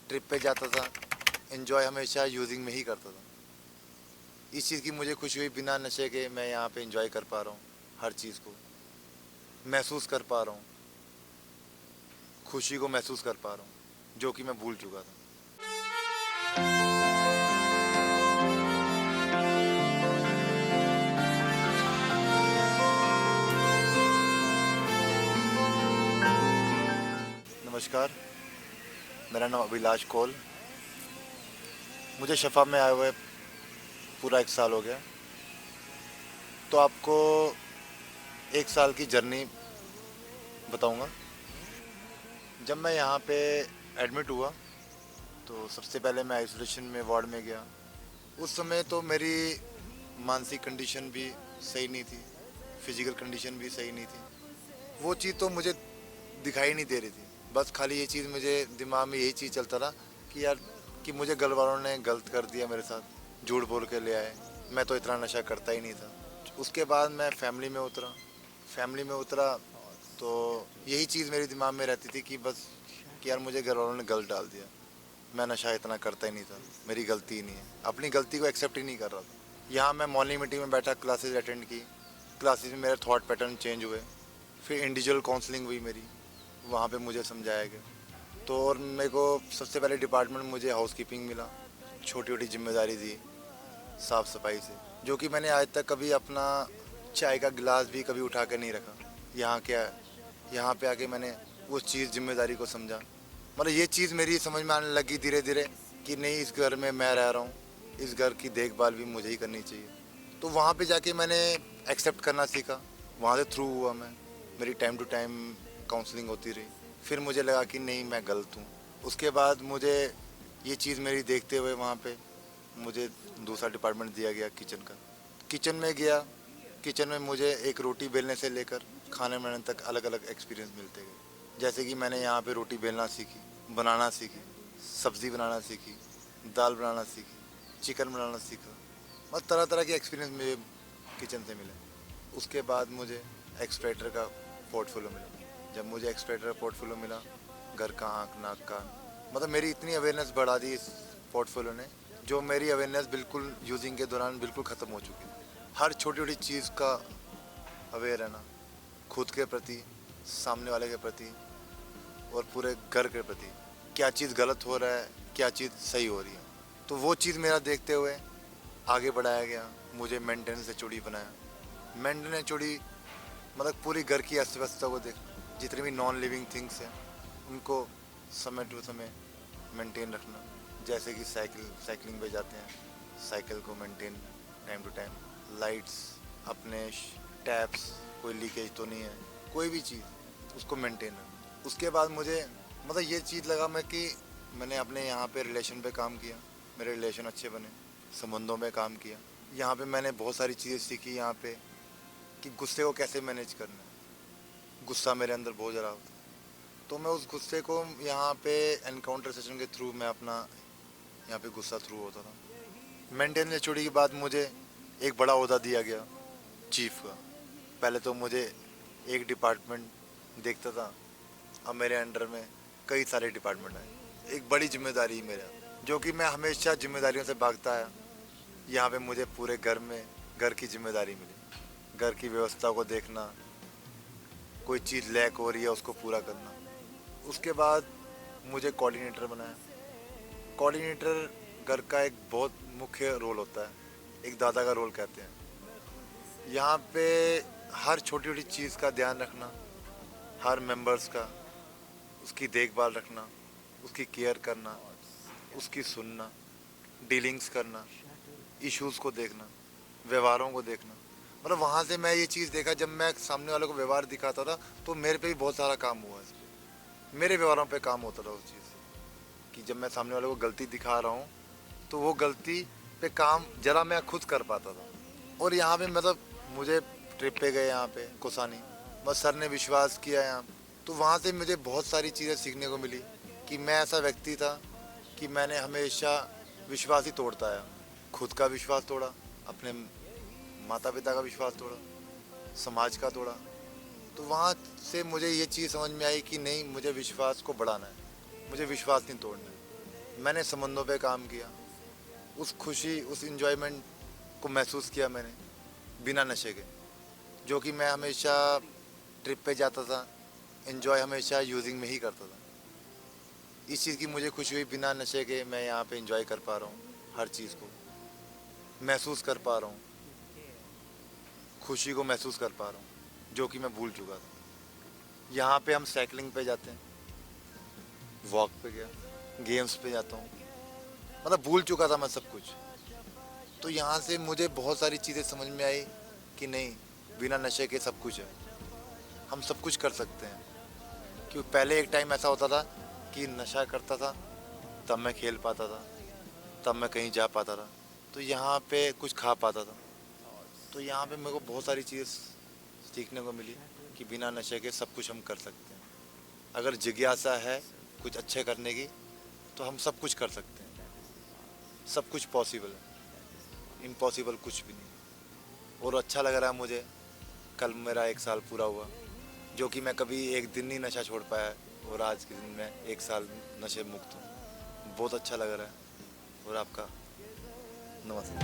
Trip पे जाता था, एंजॉय हमेशा यूजिंग में ही करता था। इस चीज़ की मुझे खुशी हुई, बिना नशे के मैं यहाँ पे एंजॉय कर पा रहा हूँ, हर चीज़ को महसूस कर पा रहा हूँ, खुशी को महसूस कर पा रहा हूँ, जो कि मैं भूल चुका था। नमस्कार, मेरा नाम अभिलाष कौल। मुझे शफा में आए हुए पूरा 1 साल हो गया। तो आपको 1 साल की जर्नी बताऊंगा। जब मैं यहाँ पे एडमिट हुआ तो सबसे पहले मैं आइसोलेशन में वार्ड में गया। उस समय तो मेरी मानसिक कंडीशन भी सही नहीं थी, फिजिकल कंडीशन भी सही नहीं थी। वो चीज़ तो मुझे दिखाई नहीं दे रही थी। बस खाली ये चीज़ मुझे दिमाग में यही चीज़ चलता रहा कि यार कि मुझे घर वालों ने गलत कर दिया मेरे साथ, झूठ बोल के ले आए, मैं तो इतना नशा करता ही नहीं था। उसके बाद मैं फैमिली में उतरा तो यही चीज़ मेरे दिमाग में रहती थी कि बस कि यार मुझे घर वालों ने गलत डाल दिया, मैं नशा इतना करता ही नहीं था, मेरी गलती ही नहीं है। अपनी गलती को एक्सेप्ट ही नहीं कर रहा था। यहाँ मैं मॉर्निंग मीटिंग में बैठा, क्लासेस अटेंड की, क्लासेस में मेरे थॉट पैटर्न चेंज हुए। फिर इंडिविजुअल काउंसलिंग हुई मेरी, वहाँ पे मुझे समझाया गया। तो और मेरे को सबसे पहले डिपार्टमेंट मुझे हाउस कीपिंग मिला, छोटी छोटी जिम्मेदारी दी साफ़ सफाई से, जो कि मैंने आज तक कभी अपना चाय का गिलास भी कभी उठा कर नहीं रखा। यहाँ पे आके मैंने उस चीज़ जिम्मेदारी को समझा। मतलब ये चीज़ मेरी समझ में आने लगी धीरे धीरे कि नहीं, इस घर में मैं रह रहा हूँ, इस घर की देखभाल भी मुझे ही करनी चाहिए। तो वहाँ पे जाके मैंने एक्सेप्ट करना सीखा, वहाँ से थ्रू हुआ मैं, मेरी टाइम टू टाइम काउंसलिंग होती रही। फिर मुझे लगा कि नहीं, मैं गलत हूँ। उसके बाद मुझे ये चीज़ मेरी देखते हुए वहाँ पे मुझे दूसरा डिपार्टमेंट दिया गया, किचन का। किचन में गया, किचन में मुझे एक रोटी बेलने से लेकर खाने बनाने तक अलग अलग एक्सपीरियंस मिलते गए। जैसे कि मैंने यहाँ पे रोटी बेलना सीखी, बनाना सीखी, सब्ज़ी बनाना सीखी, दाल बनाना सीखी, चिकन बनाना सीखा। मतलब तरह तरह के एक्सपीरियंस मुझे किचन से मिले। उसके बाद मुझे एक्सपेक्टर का पोर्टफोलियो मिला। जब मुझे एक्सपेक्टर का पोर्टफोलियो मिला, घर का आँख नाक कान, मतलब मेरी इतनी अवेयरनेस बढ़ा दी इस पोर्टफोलियो ने, जो मेरी अवेयरनेस बिल्कुल यूजिंग के दौरान बिल्कुल ख़त्म हो चुकी थी। हर छोटी छोटी चीज़ का अवेयर रहना, खुद के प्रति, सामने वाले के प्रति और पूरे घर के प्रति, क्या चीज़ गलत हो रहा है, क्या चीज़ सही हो रही है। तो वो चीज़ मेरा देखते हुए आगे बढ़ाया गया। मुझे मेंटेनेंस एचओडी बनाया। मेंटेनेंस एचओडी मतलब पूरी घर की अस्त व्यवस्था को देखना, जितनी भी नॉन लिविंग थिंग्स हैं उनको समय टू समय मेंटेन रखना। जैसे कि साइकिलिंग पे जाते हैं, साइकिल को maintain time to time, lights, अपने टैप्स, कोई लीकेज तो नहीं है, कोई भी चीज़ उसको मेंटेन रखना। उसके बाद मुझे मतलब ये चीज़ लगा मैं कि मैंने अपने यहाँ पे रिलेशन पे काम किया, मेरे रिलेशन अच्छे बने, संबंधों में काम किया। यहाँ पे मैंने बहुत सारी चीज़ें सीखी यहाँ पे कि गुस्से को कैसे मैनेज करना है। गुस्सा मेरे अंदर बहुत ज़्यादा होता है, तो मैं उस गुस्से को यहाँ पे एनकाउंटर सेशन के थ्रू मैं अपना यहाँ पे गुस्सा थ्रू होता था। मेंटेनेंस एचओडी के बाद मुझे एक बड़ा ओहदा दिया गया, चीफ का। पहले तो मुझे एक डिपार्टमेंट देखता था, अब मेरे अंडर में कई सारे डिपार्टमेंट आए। एक बड़ी जिम्मेदारी मेरा, जो कि मैं हमेशा जिम्मेदारियों से भागता आया। यहाँ पे मुझे पूरे घर में घर की जिम्मेदारी मिली, घर की व्यवस्था को देखना, कोई चीज़ लैक हो रही है उसको पूरा करना। उसके बाद मुझे कोऑर्डिनेटर बनाया। कोऑर्डिनेटर घर का एक बहुत मुख्य रोल होता है, एक दादा का रोल कहते हैं। यहाँ पे हर छोटी छोटी चीज़ का ध्यान रखना, हर मेंबर्स का, उसकी देखभाल रखना, उसकी केयर करना, उसकी सुनना, डीलिंग्स करना, इश्यूज़ को देखना, व्यवहारों को देखना। मतलब वहाँ से मैं ये चीज़ देखा, जब मैं सामने वालों को व्यवहार दिखाता था तो मेरे पे भी बहुत सारा काम हुआ है। मेरे व्यवहारों पे काम होता था उस चीज़ से, कि जब मैं सामने वालों को गलती दिखा रहा हूँ तो वो गलती पे काम जरा मैं खुद कर पाता था। और यहाँ पे मतलब मुझे ट्रिप पे गए यहाँ पे कोसानी, बस सर ने विश्वास किया यहाँ, तो वहाँ से मुझे बहुत सारी चीज़ें सीखने को मिली कि मैं ऐसा व्यक्ति था कि मैंने हमेशा विश्वास ही तोड़ता आया। खुद का विश्वास तोड़ा, अपने माता पिता का विश्वास तोड़ा, समाज का तोड़ा। तो वहाँ से मुझे ये चीज़ समझ में आई कि नहीं, मुझे विश्वास को बढ़ाना है, मुझे विश्वास नहीं तोड़ना है। मैंने समुद्रों पे काम किया, उस खुशी उस इन्जॉयमेंट को महसूस किया मैंने बिना नशे के। जो कि मैं हमेशा ट्रिप पे जाता था, इन्जॉय हमेशा यूजिंग में ही करता था। इस चीज़ की मुझे खुशी हुई बिना नशे के मैं यहाँ पे इन्जॉय कर पा रहा हूँ, हर चीज़ को महसूस कर पा रहा हूँ, खुशी को महसूस कर पा रहा हूँ जो कि मैं भूल चुका था। यहाँ पे हम साइकिलिंग पे जाते हैं, वॉक पे गया, गेम्स पे जाता हूँ, मतलब भूल चुका था मैं सब कुछ। तो यहाँ से मुझे बहुत सारी चीज़ें समझ में आई कि नहीं, बिना नशे के सब कुछ है, हम सब कुछ कर सकते हैं। क्योंकि पहले एक टाइम ऐसा होता था कि नशा करता था तब मैं खेल पाता था, तब मैं कहीं जा पाता था, तो यहाँ पे कुछ खा पाता था। तो यहाँ पे मेरे को बहुत सारी चीज़ सीखने को मिली कि बिना नशे के सब कुछ हम कर सकते हैं। अगर जिज्ञासा है कुछ अच्छे करने की तो हम सब कुछ कर सकते हैं, सब कुछ पॉसिबल है, इम्पॉसिबल कुछ भी नहीं। और अच्छा लग रहा है मुझे, कल मेरा 1 साल पूरा हुआ, जो कि मैं कभी एक दिन नहीं नशा छोड़ पाया, और आज के दिन में 1 साल नशे मुक्त हूँ। बहुत अच्छा लग रहा है। और आपका नमस्ते।